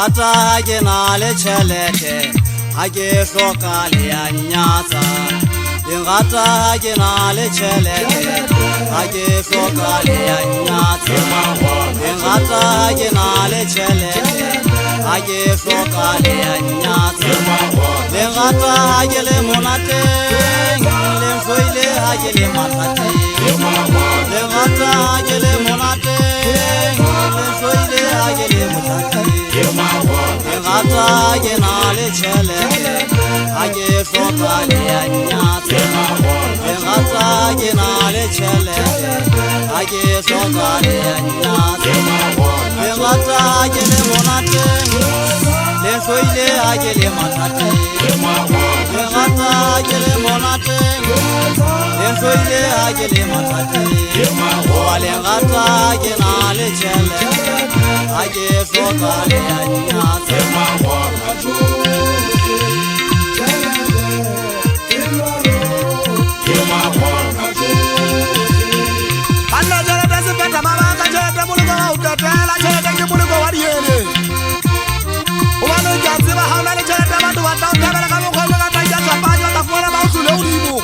ngata ke na le chelete ha ke hloka le ya nyatsa ngata ke na le chelete ha ke hloka le ya nyatsa ngata ke na le chelete ha ke hloka le ya nyatsa ngata ke le monate le foile ha ke le mathate ngata ke le monate le foile ha ke le mathate ngata ke na le chelete ha ke hloka le ya nyatsa ngata ke na le chelete ha ke hloka le ya nyatsa ngata ke le monate le foile ha ke le mathate ngata ke le monate le foile ha ke le mathate wale ngata ke na le chelete ha ke hloka le ya nyatsa Anna jara da se peta mama ka jara da mulu ko uta tala jara da ke mulu ko wari yele o wano jatse ba hauna le jara da bantu wata uta bela ka mo ko ga ta ja sa pa ja ta fora ba usule ulimu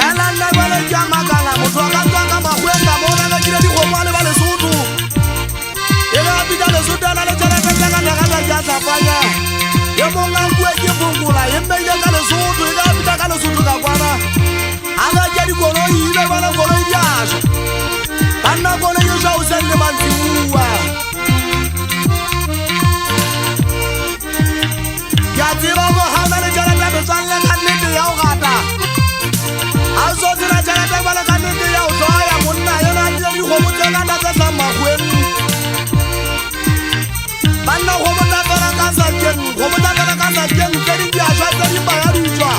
ela la wale jama kala mo to ka to ka ma kwenda mo na jira di ko wale wale sutu ela bita le sutu na le jara da ka ja sa pa ja ye mo ngangwe ke bungula ye mbeya ka le sutu ela bita ka le sutu ka kwana aga jadi kono ile bana kono idiasho bana kono yosha usende mantiwa yatira go hamane jara da besanle kanite ya ugata aso tira jara da bana kanite ya uzoya munna yona ndi go mutena da tsa magweni bana go mutana bana kasa ken go mutana bana kasa ken kedi diasho tsa ba ya dijwa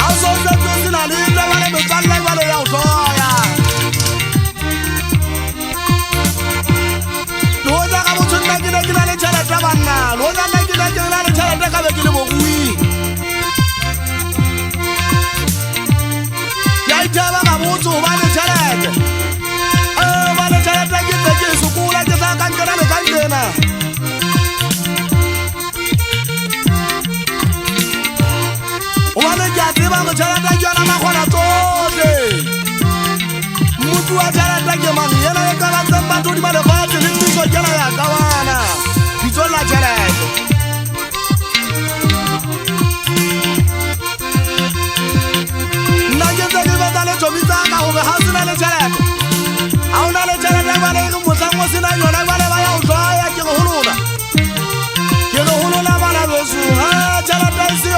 aso tsa tsina le da bana besanle bana ya uzoya loza ka mutuna kina kina le jara da bana loza na kina kina le jara da ka be kile mo bui ya itaba ka mutsu ba le jara ba le jara da ke ke sukula ke sa kan kana le kan dena o ba le ja tseba go jara da jana ma khona tsohle mutsu wa jara da ke mang yena e ka ba tsamba to di ba le ba tse le tso jana ya ka bana di tsola jara na ke tse ba tale tsobitsa ka go ha sina le jara a ona le jara da ba le go motsango sina yona ba le ba ya o tsaya ke go holona bana losu ha jara da isi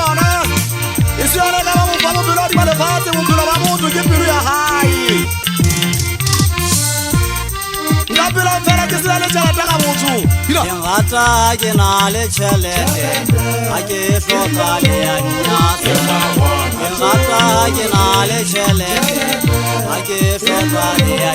ona ka ba mo pa mo pelo di ba le ba tse mo pelo ba mo to ke pelo ya hai ngapela fela ke sina le jara da ka motho ngata ke na le chelete ha ke hloka le ya nyatsa ngata ke na le chelete ha ke hloka le ya